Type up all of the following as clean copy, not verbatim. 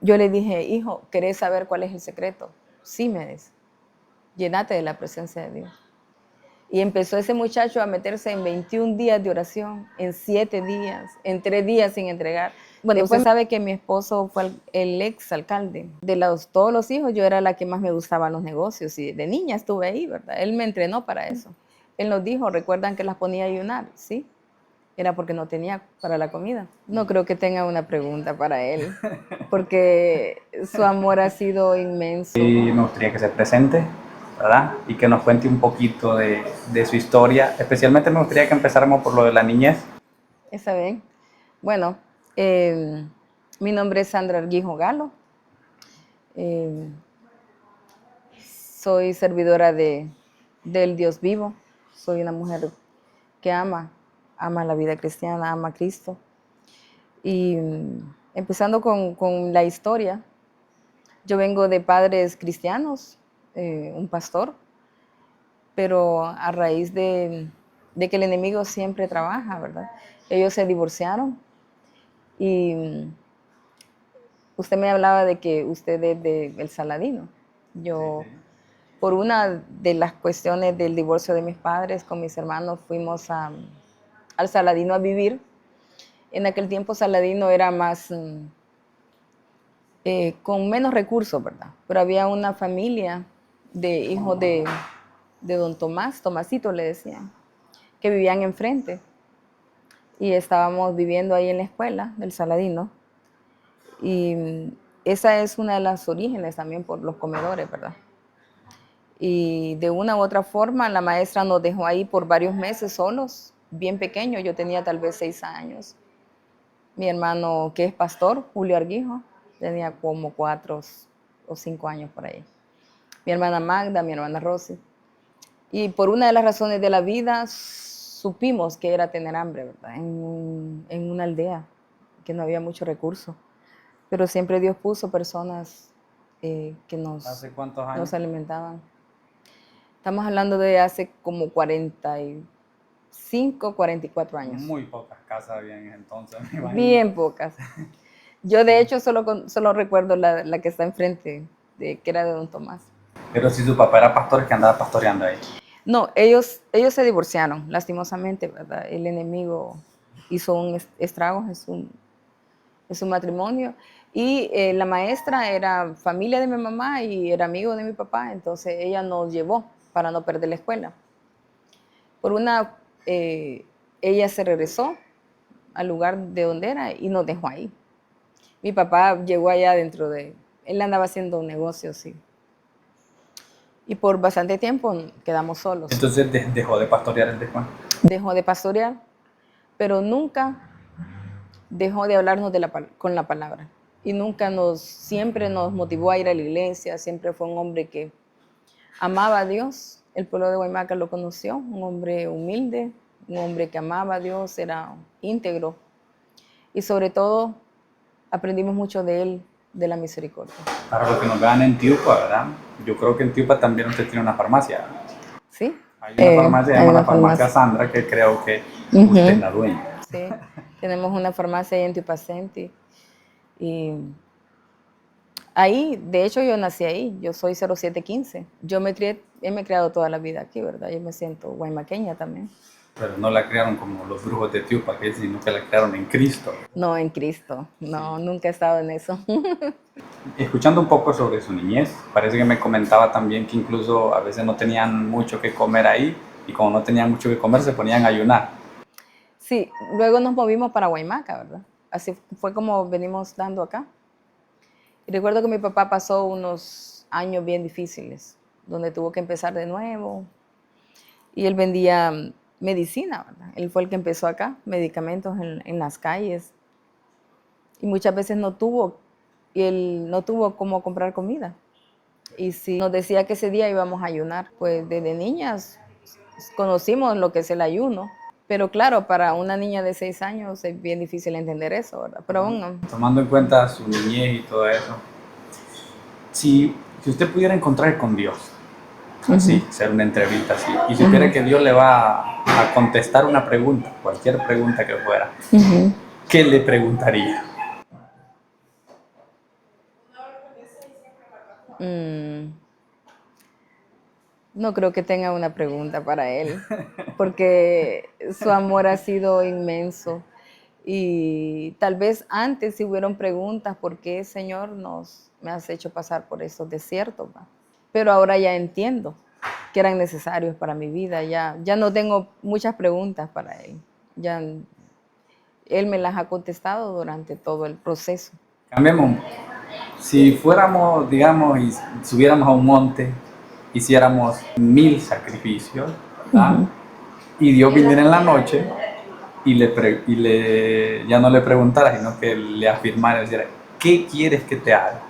Yo le dije, hijo, ¿querés saber cuál es el secreto? Sí, me dice, llénate de la presencia de Dios. Y empezó ese muchacho a meterse en 21 días de oración, en 7 días, en 3 días sin entregar. Bueno, usted sabe que mi esposo fue el ex alcalde. De todos los hijos, yo era la que más me gustaban los negocios y de niña estuve ahí, ¿verdad? Él me entrenó para eso. Él nos dijo, ¿recuerdan que las ponía a ayunar? Sí, era porque no tenía para la comida. No creo que tenga una pregunta para él, porque su amor ha sido inmenso. Y me gustaría que se presente, ¿verdad? Y que nos cuente un poquito de su historia. Especialmente me gustaría que empezáramos por lo de la niñez. ¿Está bien? Bueno, mi nombre es Sandra Arguijo Galo. Soy servidora del Dios vivo. Soy una mujer que ama la vida cristiana, ama a Cristo. Y empezando con la historia, yo vengo de padres cristianos, un pastor, pero a raíz de que el enemigo siempre trabaja, ¿verdad? Ellos se divorciaron y usted me hablaba de que usted es de El Saladino. Yo, por una de las cuestiones del divorcio de mis padres con mis hermanos, fuimos al Saladino a vivir. En aquel tiempo Saladino era más, con menos recursos, ¿verdad? Pero había una familia de hijos de don Tomás, Tomasito le decían, que vivían enfrente. Y estábamos viviendo ahí en la escuela del Saladino. Y esa es una de las orígenes también por los comedores, ¿verdad? Y de una u otra forma la maestra nos dejó ahí por varios meses solos, bien pequeños, yo tenía tal vez 6 años. Mi hermano, que es pastor, Julio Arguijo, tenía como 4 o 5 años por ahí. Mi hermana Magda, mi hermana Rosy. Y por una de las razones de la vida supimos que era tener hambre, ¿verdad? En una aldea, que no había mucho recurso. Pero siempre Dios puso personas que ¿Hace cuántos años? nos alimentaban. Estamos hablando de hace como 45, 44 años. Muy pocas casas había en ese entonces, me imagino. Bien pocas. Yo de hecho solo recuerdo la que está enfrente, que era de don Tomás. Pero si su papá era pastor, que andaba pastoreando ahí. No, ellos se divorciaron, lastimosamente, ¿verdad? El enemigo hizo un estrago en su matrimonio. Y la maestra era familia de mi mamá y era amigo de mi papá, entonces ella nos llevó para no perder la escuela. Por ella se regresó al lugar de donde era y nos dejó ahí. Mi papá llegó allá él andaba haciendo un negocio, sí. Y por bastante tiempo quedamos solos. Entonces dejó de pastorear el después. Dejó de pastorear, pero nunca dejó de hablarnos con la palabra. Y siempre nos motivó a ir a la iglesia, siempre fue un hombre que amaba a Dios. El pueblo de Guaymaca lo conoció, un hombre humilde, un hombre que amaba a Dios, era íntegro. Y sobre todo, aprendimos mucho de él, de la misericordia. Para los que nos vean en Tiupa, ¿verdad? Yo creo que en Tiupa también usted tiene una farmacia. ¿Sí? Hay una farmacia, se llama la farmacia Sandra, que creo que usted es la dueña. Sí, tenemos una farmacia ahí en Tiupacenti. Y ahí, de hecho, yo nací ahí, yo soy 0715. Yo me he criado toda la vida aquí, ¿verdad? Yo me siento guaymaqueña también. Pero no la crearon como los brujos de Tiupa, sino que la crearon en Cristo. No, en Cristo. No, sí. Nunca he estado en eso. Escuchando un poco sobre su niñez, parece que me comentaba también que incluso a veces no tenían mucho que comer ahí y como no tenían mucho que comer se ponían a ayunar. Sí, luego nos movimos para Guaymaca, ¿verdad? Así fue como venimos dando acá. Y recuerdo que mi papá pasó unos años bien difíciles, donde tuvo que empezar de nuevo. Y él vendía medicina, ¿verdad? Él fue el que empezó acá, medicamentos en las calles. Y muchas veces él no tuvo cómo comprar comida. Y si nos decía que ese día íbamos a ayunar, pues desde niñas conocimos lo que es el ayuno. Pero claro, para una niña de 6 años es bien difícil entender eso, ¿verdad? Pero bueno. Tomando en cuenta su niñez y todo eso, si usted pudiera encontrar con Dios, así, hacer una entrevista así, y supiera que Dios le va a contestar una pregunta, cualquier pregunta que fuera, ¿qué le preguntaría? Mm, no creo que tenga una pregunta para él, porque su amor ha sido inmenso. Y tal vez antes si hubieron preguntas, ¿por qué, Señor, me has hecho pasar por estos desiertos? ¿Va? Pero ahora ya entiendo que eran necesarios para mi vida. Ya no tengo muchas preguntas para él. Ya él me las ha contestado durante todo el proceso. Cambiemos. Si fuéramos, digamos, y subiéramos a un monte, hiciéramos 1000 sacrificios, ¿verdad? Y Dios viniera en la noche ya no le preguntara, sino que le afirmara, dijera, ¿qué quieres que te haga?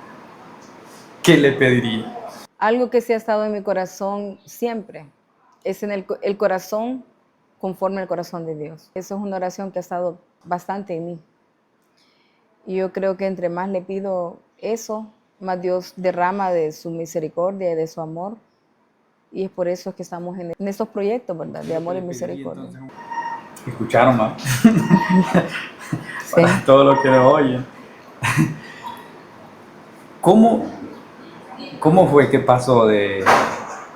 ¿Qué le pediría? Algo que sí ha estado en mi corazón siempre es en el corazón conforme al corazón de Dios. Eso es una oración que ha estado bastante en mí. Y yo creo que entre más le pido eso, más Dios derrama de su misericordia y de su amor. Y es por eso que estamos en estos proyectos, ¿verdad? De amor y misericordia. Escucharon más. Sí. Para todo lo que oyen. ¿Cómo, ¿Cómo fue que pasó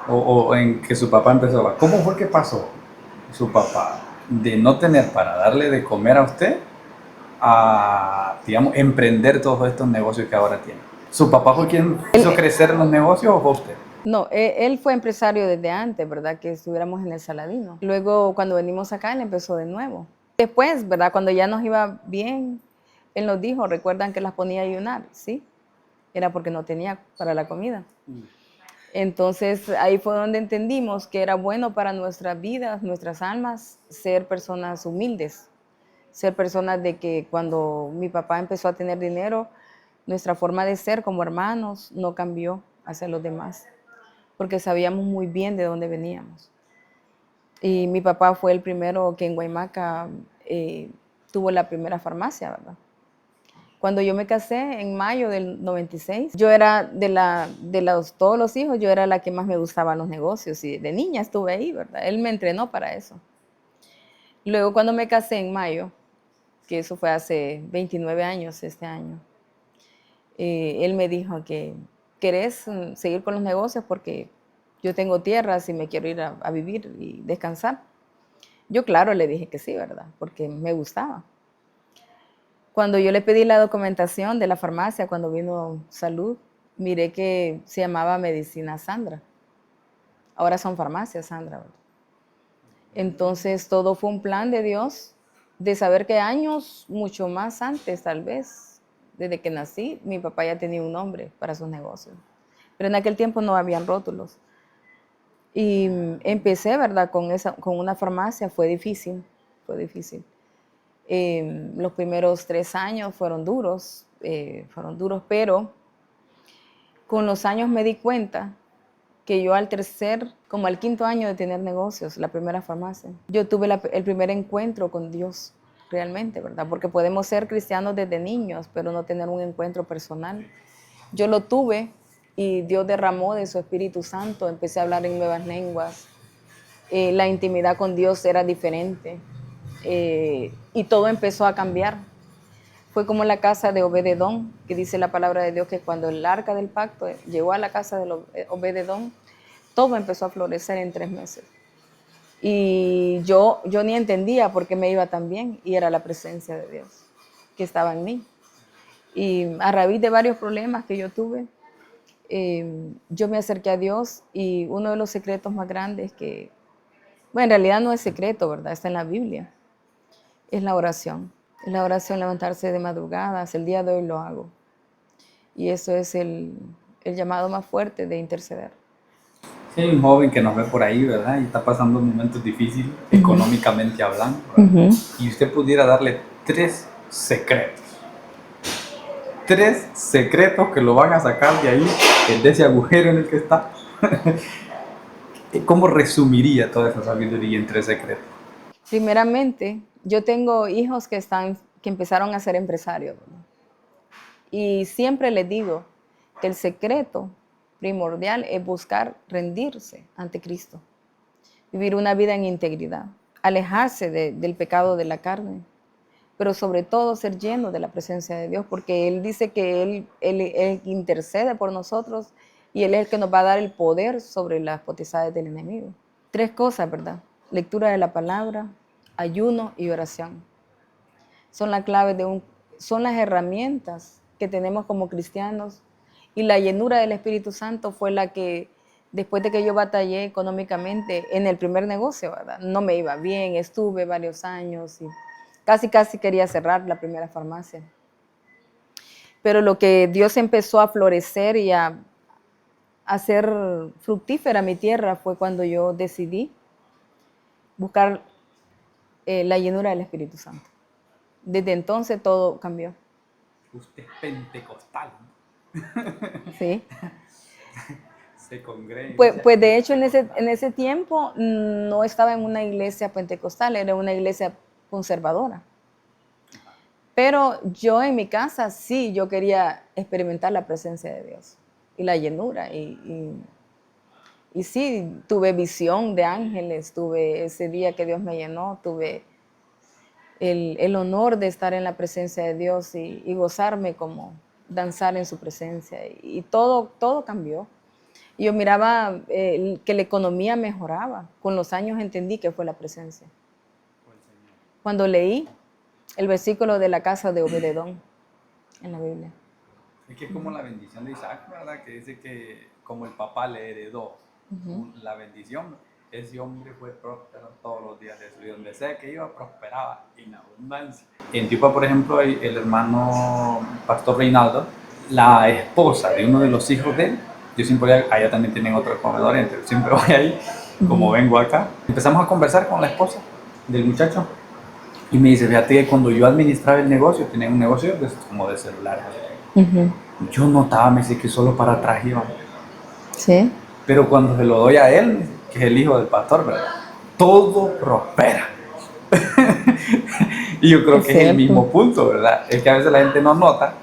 o en que su papá empezó? ¿Cómo fue que pasó su papá de no tener para darle de comer a usted a, digamos, emprender todos estos negocios que ahora tiene? ¿Su papá fue quien hizo crecer los negocios o fue usted? No, él fue empresario desde antes, ¿verdad? Que estuviéramos en el Saladino. Luego, cuando venimos acá, él empezó de nuevo. Después, ¿verdad? Cuando ya nos iba bien, él nos dijo, recuerdan que las ponía a ayunar, ¿sí? Era porque no tenía para la comida. Entonces, ahí fue donde entendimos que era bueno para nuestras vidas, nuestras almas, ser personas humildes, ser personas de que cuando mi papá empezó a tener dinero, nuestra forma de ser como hermanos no cambió hacia los demás, porque sabíamos muy bien de dónde veníamos. Y mi papá fue el primero que en Guaymaca tuvo la primera farmacia, ¿verdad? Cuando yo me casé en mayo del 96, yo era todos los hijos, yo era la que más me gustaban los negocios y de niña estuve ahí, ¿verdad? Él me entrenó para eso. Luego cuando me casé en mayo, que eso fue hace 29 años este año, él me dijo que ¿querés seguir con los negocios? Porque yo tengo tierras y me quiero ir a vivir y descansar. Yo claro le dije que sí, ¿verdad? Porque me gustaba. Cuando yo le pedí la documentación de la farmacia, cuando vino Salud, miré que se llamaba Medicina Sandra. Ahora son farmacias Sandra, ¿verdad? Entonces todo fue un plan de Dios, de saber que años, mucho más antes tal vez, desde que nací, mi papá ya tenía un nombre para sus negocios. Pero en aquel tiempo no habían rótulos. Y empecé, ¿verdad? Con una farmacia, fue difícil, fue difícil. Los primeros 3 años fueron duros, pero con los años me di cuenta que yo al tercer, como al quinto año de tener negocios, la primera farmacia, yo tuve el primer encuentro con Dios, realmente, ¿verdad? Porque podemos ser cristianos desde niños, pero no tener un encuentro personal. Yo lo tuve y Dios derramó de su Espíritu Santo, empecé a hablar en nuevas lenguas, la intimidad con Dios era diferente y todo empezó a cambiar. Fue como la casa de Obed-Edom, que dice la palabra de Dios que cuando el arca del pacto llegó a la casa de Obed-Edom, todo empezó a florecer en 3 meses. Y yo ni entendía por qué me iba tan bien, y era la presencia de Dios que estaba en mí. Y a raíz de varios problemas que yo tuve, yo me acerqué a Dios, y uno de los secretos más grandes bueno, en realidad no es secreto, ¿verdad? Está en la Biblia, es la oración. Es la oración, levantarse de madrugadas, el día de hoy lo hago. Y eso es el llamado más fuerte de interceder. Sí, hay un joven que nos ve por ahí, ¿verdad? Y está pasando momentos difíciles, económicamente hablando, ¿verdad? Y usted pudiera darle 3 secretos que lo van a sacar de ahí, de ese agujero en el que está. ¿Cómo resumiría toda esa sabiduría en 3 secretos? Primeramente, yo tengo hijos que empezaron a ser empresarios, ¿verdad? Y siempre les digo que el secreto primordial es buscar rendirse ante Cristo, vivir una vida en integridad, alejarse del pecado de la carne, pero sobre todo ser lleno de la presencia de Dios, porque Él dice que Él intercede por nosotros y Él es el que nos va a dar el poder sobre las potestades del enemigo. 3 cosas, ¿verdad? Lectura de la palabra, ayuno y oración. Son la clave son las herramientas que tenemos como cristianos, y la llenura del Espíritu Santo fue la que, después de que yo batallé económicamente en el primer negocio, ¿verdad? No me iba bien, estuve varios años y casi quería cerrar la primera farmacia. Pero lo que Dios empezó a florecer y a hacer fructífera mi tierra fue cuando yo decidí buscar la llenura del Espíritu Santo. Desde entonces todo cambió. Usted es pentecostal, ¿no? Sí. Se congrega. Pues de hecho en ese tiempo no estaba en una iglesia pentecostal, era una iglesia conservadora. Pero yo en mi casa sí, yo quería experimentar la presencia de Dios y la llenura. Y sí, tuve visión de ángeles, tuve ese día que Dios me llenó, tuve el honor de estar en la presencia de Dios y gozarme como danzar en su presencia. Y todo cambió. Y yo miraba que la economía mejoraba. Con los años entendí que fue la presencia. Cuando leí el versículo de la casa de Obededón en la Biblia. Es que es como la bendición de Isaac, ¿verdad? Que dice que como el papá le heredó la bendición, ese hombre fue próspero todos los días de su vida. Donde sea que iba, prosperaba en abundancia. En Tijuana, por ejemplo, hay el hermano Pastor Reinaldo, la esposa de uno de los hijos de él. Yo siempre, allá también tienen otro comedor, entonces siempre voy ahí, como vengo acá. Empezamos a conversar con la esposa del muchacho y me dice, fíjate que cuando yo administraba el negocio, tenía un negocio como de celulares. Yo notaba, me dice, que solo para atrás iba. Sí. Pero cuando se lo doy a él, que es el hijo del pastor, ¿verdad? Todo prospera. Y yo creo que es el mismo punto, ¿verdad? Es que a veces la gente no nota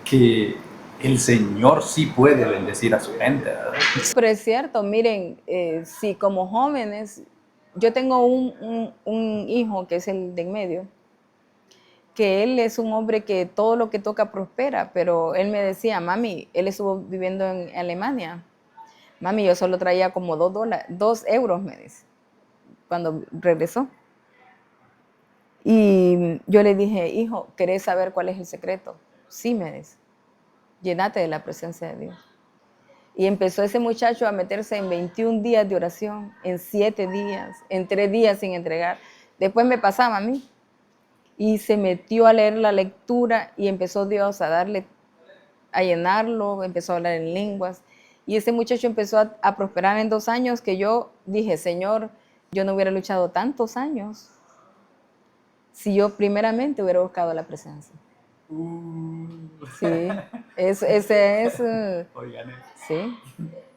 que el Señor sí puede bendecir a su gente, ¿verdad? Pero es cierto, miren, si como jóvenes, yo tengo un hijo que es el de en medio, que él es un hombre que todo lo que toca prospera, pero él me decía, mami, él estuvo viviendo en Alemania, mami, yo solo traía como $2, me dice, cuando regresó. Y yo le dije, hijo, ¿querés saber cuál es el secreto? Sí, me dice, llénate de la presencia de Dios. Y empezó ese muchacho a meterse en 21 días de oración, en 7 días, en 3 días sin entregar. Después me pasaba a mí. Y se metió a leer la lectura y empezó Dios a llenarlo, empezó a hablar en lenguas. Y ese muchacho empezó a prosperar en 2 años, que yo dije, Señor, yo no hubiera luchado tantos años si yo primeramente hubiera buscado la presencia. Sí, ese es, Oigan, sí,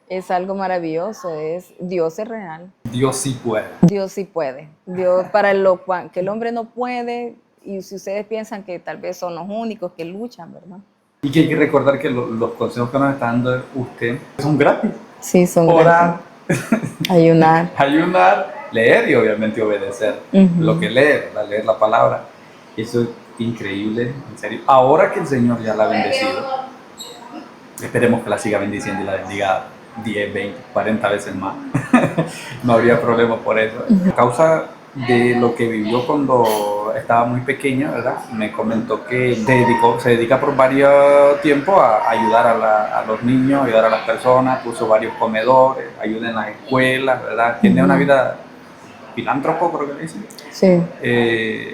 es algo maravilloso, Dios es real. Dios sí puede. Dios sí puede. Dios, para lo que el hombre no puede, y si ustedes piensan que tal vez son los únicos que luchan, ¿verdad? Y que hay que recordar que los consejos que nos está dando usted son gratis. Sí, son Orar, ayunar, ayunar, leer y obviamente obedecer lo que lee, ¿verdad? Leer la palabra. Eso es increíble, en serio. Ahora que el Señor ya la ha bendecido, esperemos que la siga bendiciendo y la bendiga 10, 20, 40 veces más. No habría problema por eso. A causa de lo que vivió cuando estaba muy pequeña, ¿verdad? Me comentó que se dedica por varios tiempos a ayudar a los niños, ayudar a las personas, puso varios comedores, ayuda en las escuelas, ¿verdad? Tiene una vida filántropo, creo que le dicen. sí.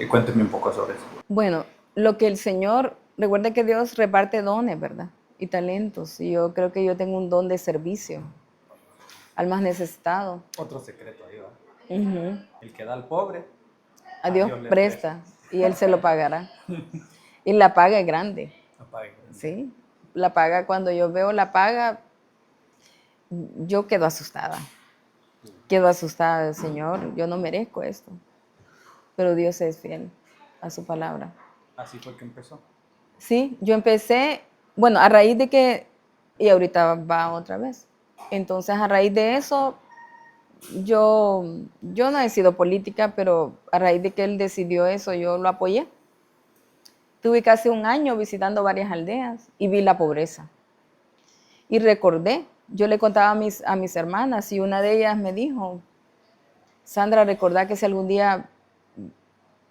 Cuénteme un poco sobre eso. Bueno, lo que el Señor, recuerda que Dios reparte dones, ¿verdad? Y talentos. Y yo creo que yo tengo un don de servicio al más necesitado. Otro secreto ahí, ¿va? Uh-huh. El que da al pobre, A Dios presta y Él se lo pagará. Y la paga es grande. Sí, la paga, cuando yo veo la paga, yo quedo asustada. Quedo asustada del Señor, yo no merezco esto. Pero Dios es fiel a su palabra. Así fue que empezó. Sí, yo empecé, bueno, a raíz de que, y ahorita va otra vez. Entonces, a raíz de eso, yo no he sido política, pero a raíz de que él decidió eso, yo lo apoyé. Tuve casi un año visitando varias aldeas y vi la pobreza. Y recordé yo le contaba a mis hermanas y una de ellas me dijo, Sandra, recordá que si algún día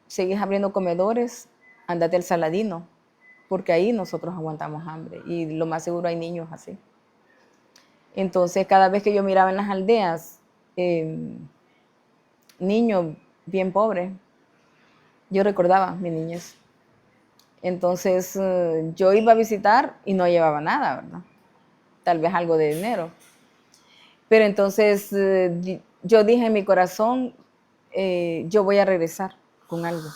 seguís abriendo comedores, andate al Saladino, porque ahí nosotros aguantamos hambre y lo más seguro hay niños así. Entonces, cada vez que yo miraba en las aldeas, niños bien pobres, yo recordaba mi niñez. Entonces, yo iba a visitar y no llevaba nada, ¿verdad? Tal vez algo de dinero. Pero entonces yo dije en mi corazón, yo voy a regresar con algo.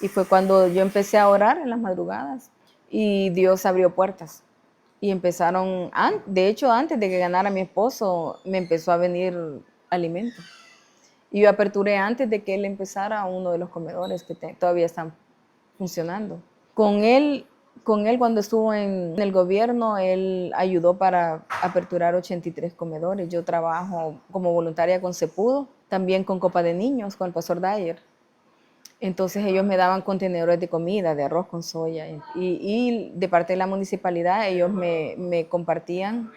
Y fue cuando yo empecé a orar en las madrugadas y Dios abrió puertas. Y empezaron, de hecho, antes de que ganara mi esposo, me empezó a venir alimento. Y yo aperturé antes de que él empezara uno de los comedores que todavía están funcionando. Con él cuando estuvo en el gobierno, él ayudó para aperturar 83 comedores. Yo trabajo como voluntaria con Cepudo, también con Copa de Niños, con el pastor Dyer. Entonces ellos me daban contenedores de comida, de arroz con soya. Y de parte de la municipalidad, ellos me compartían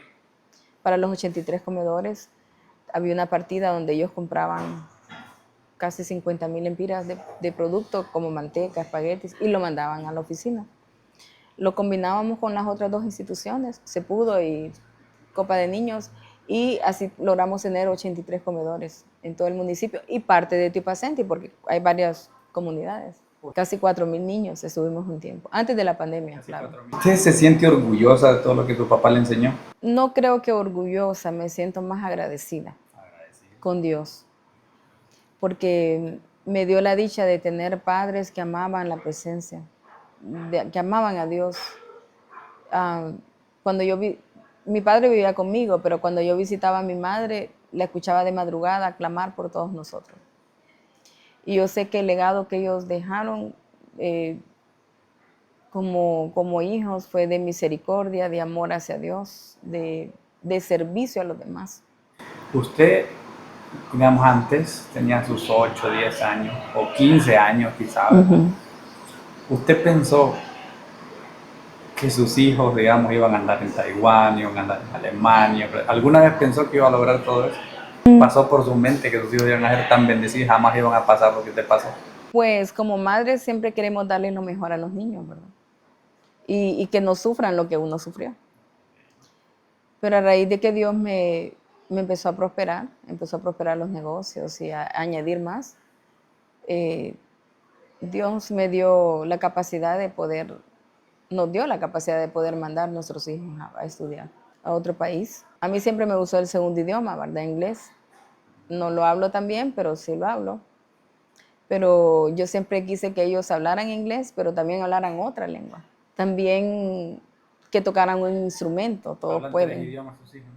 para los 83 comedores. Había una partida donde ellos compraban casi 50,000 lempiras de productos como manteca, espaguetis, y lo mandaban a la oficina. Lo combinábamos con las otras dos instituciones, Cepudo y Copa de Niños, y así logramos tener 83 comedores en todo el municipio y parte de Tipacenti, porque hay varias comunidades. Casi 4,000 niños estuvimos un tiempo, antes de la pandemia, claro. ¿Usted se siente orgullosa de todo lo que tu papá le enseñó? No creo que orgullosa, me siento más agradecida con Dios, porque me dio la dicha de tener padres que amaban la presencia, que amaban a Dios. Cuando mi padre vivía conmigo, pero cuando yo visitaba a mi madre, la escuchaba de madrugada clamar por todos nosotros. Y yo sé que el legado que ellos dejaron como hijos fue de misericordia, de amor hacia Dios, de servicio a los demás. Usted, digamos, antes tenía sus 8, 10 años o 15 años quizás. ¿Usted pensó que sus hijos, digamos, iban a andar en Taiwán, iban a andar en Alemania? ¿Alguna vez pensó que iba a lograr todo eso? ¿Pasó por su mente que sus hijos iban a ser tan bendecidos y jamás iban a pasar lo que usted pasó? Pues como madres siempre queremos darle lo mejor a los niños, ¿verdad? Y que no sufran lo que uno sufrió. Pero a raíz de que Dios me empezó a prosperar los negocios y a añadir más, Dios me dio la capacidad de poder, nos dio la capacidad de poder mandar a nuestros hijos a estudiar a otro país. A mí siempre me gustó el segundo idioma, ¿verdad? Inglés. No lo hablo tan bien, pero sí lo hablo. Pero yo siempre quise que ellos hablaran inglés, pero también hablaran otra lengua. También que tocaran un instrumento, todos pueden. ¿Hablan 3 idiomas sus hijos?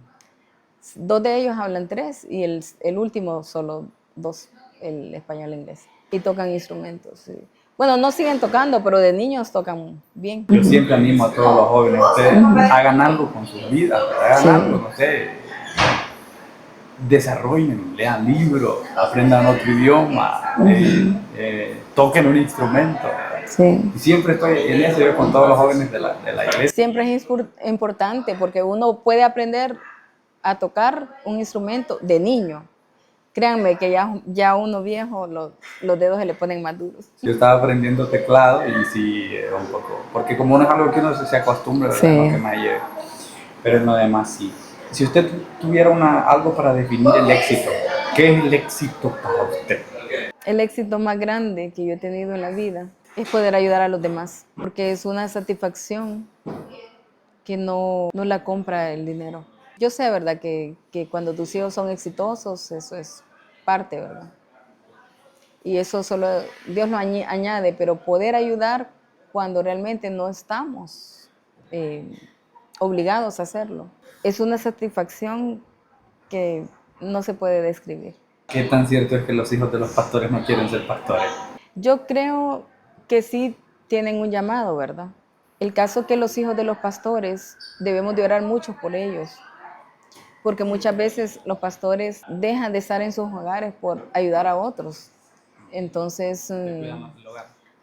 2 de ellos hablan 3 y el último solo 2, el español e inglés. Y tocan instrumentos, sí. Bueno, no siguen tocando, pero de niños tocan bien. Yo siempre animo a todos los jóvenes, ustedes hagan algo con sus vidas, hagan algo, no sé, desarrollen, lean libros, aprendan otro idioma, toquen un instrumento. Sí. Y siempre estoy en eso yo con todos los jóvenes de la iglesia. Siempre es importante porque uno puede aprender a tocar un instrumento de niño. Créanme que ya uno viejo, los dedos se le ponen más duros. Yo estaba aprendiendo teclado y sí, un poco, porque como no es algo que uno se acostumbra, ¿verdad? Sí. No que me lleve, pero en lo demás sí. Si usted tuviera algo para definir el éxito, ¿qué es el éxito para usted? El éxito más grande que yo he tenido en la vida es poder ayudar a los demás, porque es una satisfacción que no la compra el dinero. Yo sé, ¿verdad?, que cuando tus hijos son exitosos, eso es parte, ¿verdad? Y eso solo Dios lo añade, pero poder ayudar cuando realmente no estamos obligados a hacerlo, es una satisfacción que no se puede describir. ¿Qué tan cierto es que los hijos de los pastores no quieren ser pastores? Yo creo que sí tienen un llamado, ¿verdad? El caso es que los hijos de los pastores debemos de orar mucho por ellos, porque muchas veces los pastores dejan de estar en sus hogares por ayudar a otros. Entonces,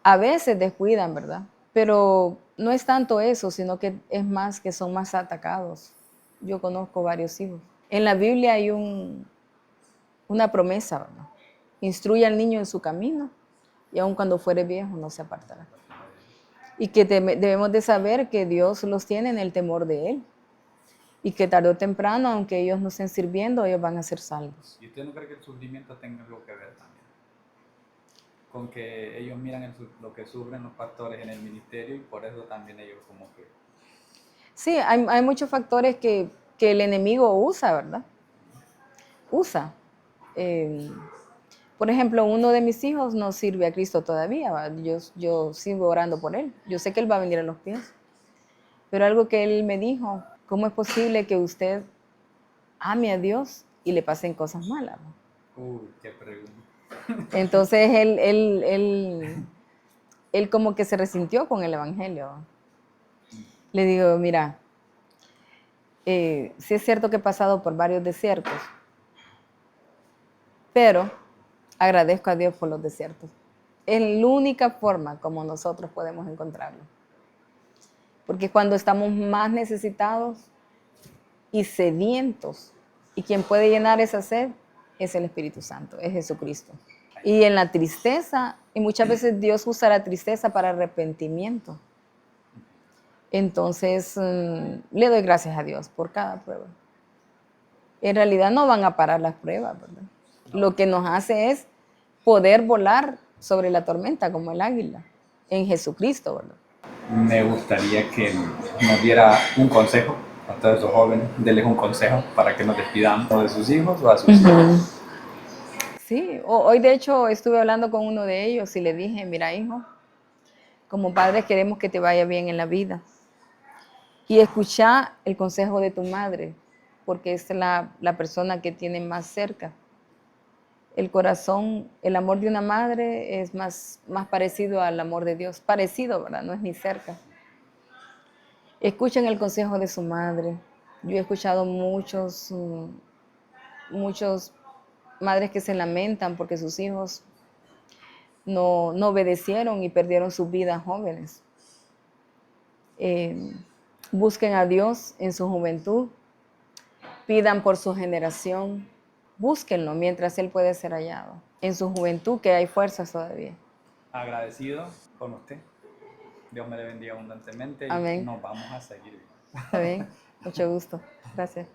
a veces descuidan, ¿verdad? Pero no es tanto eso, sino que es más que son más atacados. Yo conozco varios hijos. En la Biblia hay una promesa, ¿verdad? Instruye al niño en su camino y aun cuando fuere viejo no se apartará. Y que debemos de saber que Dios los tiene en el temor de Él. Y que tarde o temprano, aunque ellos no estén sirviendo, ellos van a ser salvos. ¿Y usted no cree que el sufrimiento tenga algo que ver también? Con que ellos miran lo que sufren los pastores en el ministerio y por eso también ellos como que... Sí, hay muchos factores que el enemigo usa, ¿verdad? Usa. Eh, por ejemplo, uno de mis hijos no sirve a Cristo todavía, ¿verdad? Yo sigo orando por él. Yo sé que él va a venir a los pies. Pero algo que él me dijo, ¿cómo es posible que usted ame a Dios y le pasen cosas malas? Uy, qué pregunta. Entonces él como que se resintió con el evangelio. Le digo, mira, sí es cierto que he pasado por varios desiertos, pero agradezco a Dios por los desiertos. Es la única forma como nosotros podemos encontrarlo. Porque cuando estamos más necesitados y sedientos, y quien puede llenar esa sed es el Espíritu Santo, es Jesucristo. Y en la tristeza, y muchas veces Dios usa la tristeza para arrepentimiento. Entonces, le doy gracias a Dios por cada prueba. En realidad no van a parar las pruebas, ¿verdad? No. Lo que nos hace es poder volar sobre la tormenta como el águila, en Jesucristo, ¿verdad? Me gustaría que nos diera un consejo a todos estos jóvenes, denles un consejo para que nos despidamos de sus hijos o a sus hijos. Sí, hoy de hecho estuve hablando con uno de ellos y le dije, mira hijo, como padres queremos que te vaya bien en la vida. Y escucha el consejo de tu madre, porque es la persona que tiene más cerca. El corazón, el amor de una madre es más parecido al amor de Dios. Parecido, ¿verdad? No es ni cerca. Escuchen el consejo de su madre. Yo he escuchado muchos madres que se lamentan porque sus hijos no obedecieron y perdieron su vida jóvenes. Busquen a Dios en su juventud, pidan por su generación, búsquenlo mientras Él puede ser hallado. En su juventud que hay fuerzas todavía. Agradecido con usted. Dios me le bendiga abundantemente y Amén. nos vamos a seguir. Está bien. Mucho gusto. Gracias.